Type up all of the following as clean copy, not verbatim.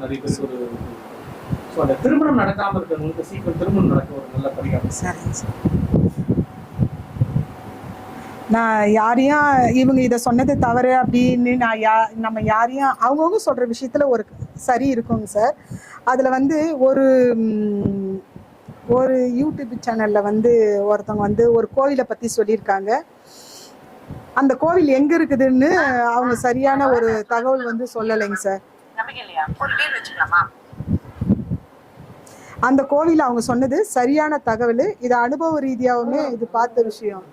நிறைய பேருக்கு ஒரு ஸோ அந்த திருமணம் நடக்காமல் இருக்கிறவங்களுக்கு சீக்கிரம் திருமணம் நடக்க ஒரு நல்ல பரிகாரம். சரிங்க சார். நான் யாரையும் இவங்க இதை சொன்னது தவறு அப்படின்னு நம்ம யாரையும் அவங்கவுங்க சொல்கிற விஷயத்தில் ஒரு சரி இருக்குங்க சார். அதில் வந்து ஒரு யூடியூப் சேனலில் வந்து ஒருத்தவங்க வந்து ஒரு கோவிலை பற்றி சொல்லியிருக்காங்க. அந்த கோவில் எங்கே இருக்குதுன்னு அவங்க சரியான ஒரு தகவல் வந்து சொல்லலைங்க சார். அந்த கோவில் அவங்க சொன்னது சரியான தகவல். இது அனுபவ ரீதியாகவுமே இது பார்த்த விஷயம்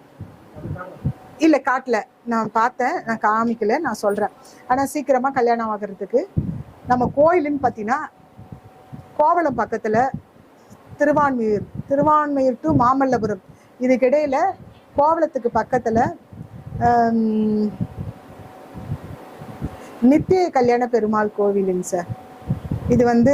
இல்லை, காட்டல. நான் பார்த்தேன், நான் காமிக்கல, நான் சொல்கிறேன். ஆனால் சீக்கிரமாக கல்யாணம் ஆகிறதுக்கு நம்ம கோயிலுன்னு பார்த்தீங்கன்னா கோவளம் பக்கத்தில் திருவான்மையூர் டு மாமல்லபுரம் இதுக்கிடையில் கோவளத்துக்கு பக்கத்தில் நித்திய கல்யாண பெருமாள் கோவிலுங்க சார். இது வந்து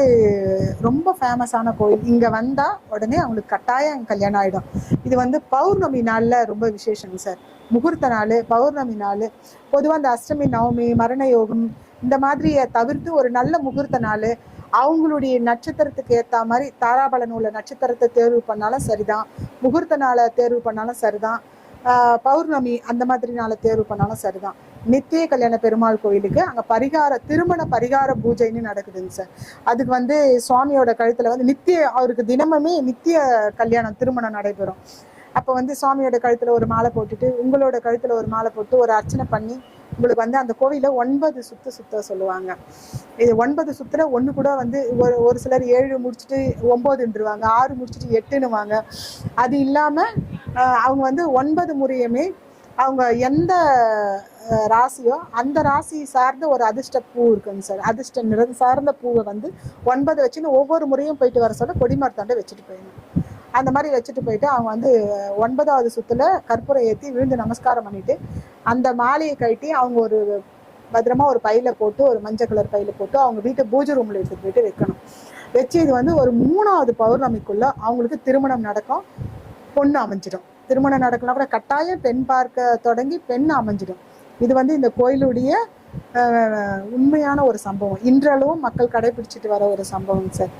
ரொம்ப ஃபேமஸான கோவில். இங்கே வந்தால் உடனே அவங்களுக்கு கட்டாயம் கல்யாணம் ஆகிடும். இது வந்து பௌர்ணமி நாளில் ரொம்ப விசேஷங்க சார். முகூர்த்த நாள், பௌர்ணமி நாள். பொதுவாக அந்த அஷ்டமி, நவமி, மரண யோகம் இந்த மாதிரியை தவிர்த்து ஒரு நல்ல முகூர்த்த நாள், அவங்களுடைய நட்சத்திரத்துக்கு ஏற்ற மாதிரி தாராபலன் உள்ள நட்சத்திரத்தை தேர்வு பண்ணாலும் சரிதான், முகூர்த்த நாளை தேர்வு பண்ணாலும் சரிதான், பௌர்ணமி அந்த மாதிரி நாளை தேர்வு பண்ணாலும் சரிதான். நித்திய கல்யாண பெருமாள் கோயிலுக்கு அங்கே திருமண பரிகார பூஜைன்னு நடக்குதுங்க சார். அதுக்கு வந்து சுவாமியோட கழுத்தில் வந்து அவருக்கு தினமுமே நித்திய கல்யாணம் திருமணம் நடைபெறும். அப்போ வந்து சுவாமியோட கழுத்தில் ஒரு மாலை போட்டுட்டு உங்களோட கழுத்தில் ஒரு மாலை போட்டு ஒரு அர்ச்சனை பண்ணி உங்களுக்கு வந்து அந்த கோவிலில் 9 சுத்த சொல்லுவாங்க. இது 9 சுற்றுல ஒன்று கூட வந்து ஒரு சிலர் 7 முடிச்சுட்டு 9ன்றுவாங்க, 6 முடிச்சுட்டு 8ன்னுவாங்க. அது இல்லாமல் அவங்க வந்து 9 முறையுமே அவங்க எந்த ராசியோ அந்த ராசி சார்ந்த ஒரு அதிர்ஷ்ட பூ இருக்குங்க சார். அதிர்ஷ்ட நிறம் சார்ந்த பூவை வந்து 9 வச்சுன்னு ஒவ்வொரு முறையும் போயிட்டு வர சொல்ல கொடிமரத்தாண்ட வச்சுட்டு போயிடணும். அந்த மாதிரி வச்சுட்டு போயிட்டு அவங்க வந்து 9வது சுற்றுல கற்பூரம் ஏற்றி விழுந்து நமஸ்காரம் பண்ணிட்டு அந்த மாலையை கட்டி அவங்க ஒரு பத்திரமா ஒரு பையில போட்டு, ஒரு மஞ்சள் கலர் பையில போட்டு அவங்க வீட்டு பூஜை ரூம்ல எடுத்துட்டு போயிட்டு வைக்கணும். வச்சு இது வந்து ஒரு 3வது பௌர்ணமிக்குள்ள அவங்களுக்கு திருமணம் நடக்கும், பொண்ணு அமைஞ்சிடும். திருமணம் நடக்கலாம் கூட கட்டாயம் பெண் பார்க்க தொடங்கி பெண் அமைஞ்சிடும். இது வந்து இந்த கோயிலுடைய உண்மையான ஒரு சம்பவம். இன்றளவும் மக்கள் கடைபிடிச்சிட்டு வர ஒரு சம்பவம் சார்.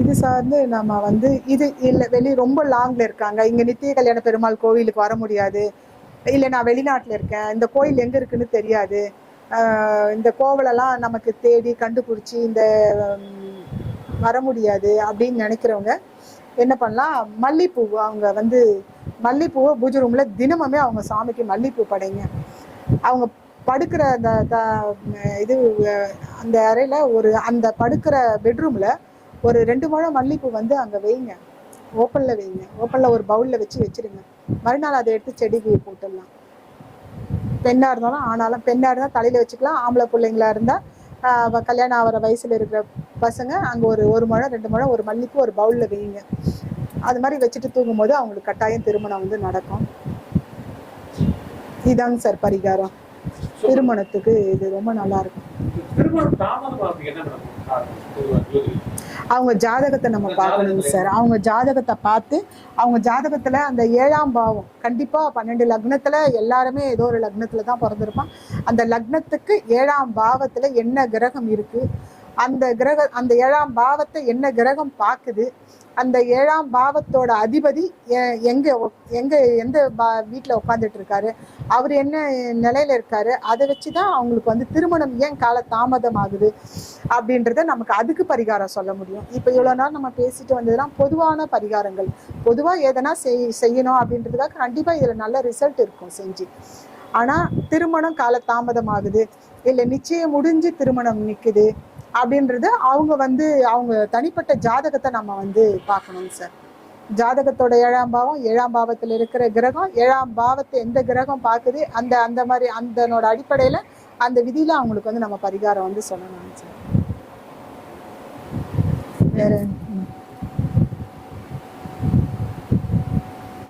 இது சார்ந்து நம்ம வந்து இது இல்லை ரொம்ப லாங்ல இருக்காங்க, இங்க நித்திய கல்யாண பெருமாள் கோவிலுக்கு வர முடியாது, இல்லை நான் வெளிநாட்டில் இருக்கேன், இந்த கோயில் எங்கே இருக்குன்னு தெரியாது, இந்த கோவிலெல்லாம் நமக்கு தேடி கண்டுபிடிச்சி இந்த வர முடியாது அப்படின்னு நினைக்கிறவங்க என்ன பண்ணலாம், மல்லிப்பூ அவங்க வந்து மல்லிப்பூவை பூஜை ரூமில் தினமுமே அவங்க சாமிக்கு மல்லிப்பூ படைங்க. அவங்க படுக்கிற இது அந்த அறையில் அந்த படுக்கிற பெட்ரூமில் ஒரு 2 முழம் மல்லிப்பூ வந்து அங்கே வைங்க, ஓப்பனில் வைங்க. ஓப்பனில் ஒரு பவுலில் வச்சிருங்க. மறுநாள் அதை எடுத்து செடிக்கு போட்டுடலாம். பெண்ணாக இருந்தாலும் ஆனாலும், பெண்ணாக இருந்தால் தலையில் வச்சுக்கலாம், ஆம்பளை பிள்ளைங்களா இருந்தால் கல்யாணம் ஆகிற வயசில் இருக்கிற பசங்க அங்கே ஒரு முழம் 2 முழம் ஒரு மல்லிப்பூ ஒரு பவுலில் வைங்க. அது மாதிரி வச்சுட்டு தூங்கும்போது அவங்களுக்கு கட்டாயம் திருமணம் வந்து நடக்கும். இதாங்க சார் பரிகாரம். திருமணத்துக்கு இது ரொம்ப நல்லா இருக்கும். அவங்க ஜாதகத்தை நம்ம பார்க்கணுங்க சார். அவங்க ஜாதகத்தை பார்த்து அவங்க ஜாதகத்துல அந்த 7ஆம் பாவம் கண்டிப்பா 12 லக்னத்துல எல்லாருமே ஏதோ ஒரு லக்னத்துல தான் பிறந்திருப்பான். அந்த லக்னத்துக்கு 7ஆம் பாவத்துல என்ன கிரகம் இருக்கு, அந்த 7ஆம் பாவத்தை என்ன கிரகம் பார்க்குது, அந்த 7ஆம் பாவத்தோட அதிபதி எந்த வீட்டில் உட்காந்துட்டு இருக்காரு, அவர் என்ன நிலையில இருக்காரு, அதை வச்சுதான் அவங்களுக்கு வந்து திருமணம் ஏன் கால தாமதம் ஆகுது அப்படின்றத நமக்கு அதுக்கு பரிகாரம் சொல்ல முடியும். இப்போ இவ்வளோ நாள் நம்ம பேசிட்டு வந்ததுலாம் பொதுவான பரிகாரங்கள். பொதுவாக எதனா செய்யணும் அப்படின்றதுக்காக கண்டிப்பாக இதில் நல்ல ரிசல்ட் இருக்கும் செஞ்சு. ஆனால் திருமணம் கால தாமதம் ஆகுது, இல்லை நிச்சயம் முடிஞ்சு திருமணம் நிற்குது அப்படின்றது அவங்க தனிப்பட்ட ஜாதகத்தை நம்ம வந்து பார்க்கணும் சார். ஜாதகத்தோட 7ஆம் பாவம், 7ஆம் பாவத்தில் இருக்கிற கிரகம், 7ஆம் பாவத்தை எந்த கிரகம் பார்க்குது, அந்த மாதிரி அதனோட அடிப்படையில் அந்த விதியில அவங்களுக்கு வந்து நம்ம பரிகாரம் வந்து சொல்லணும் சார். வேற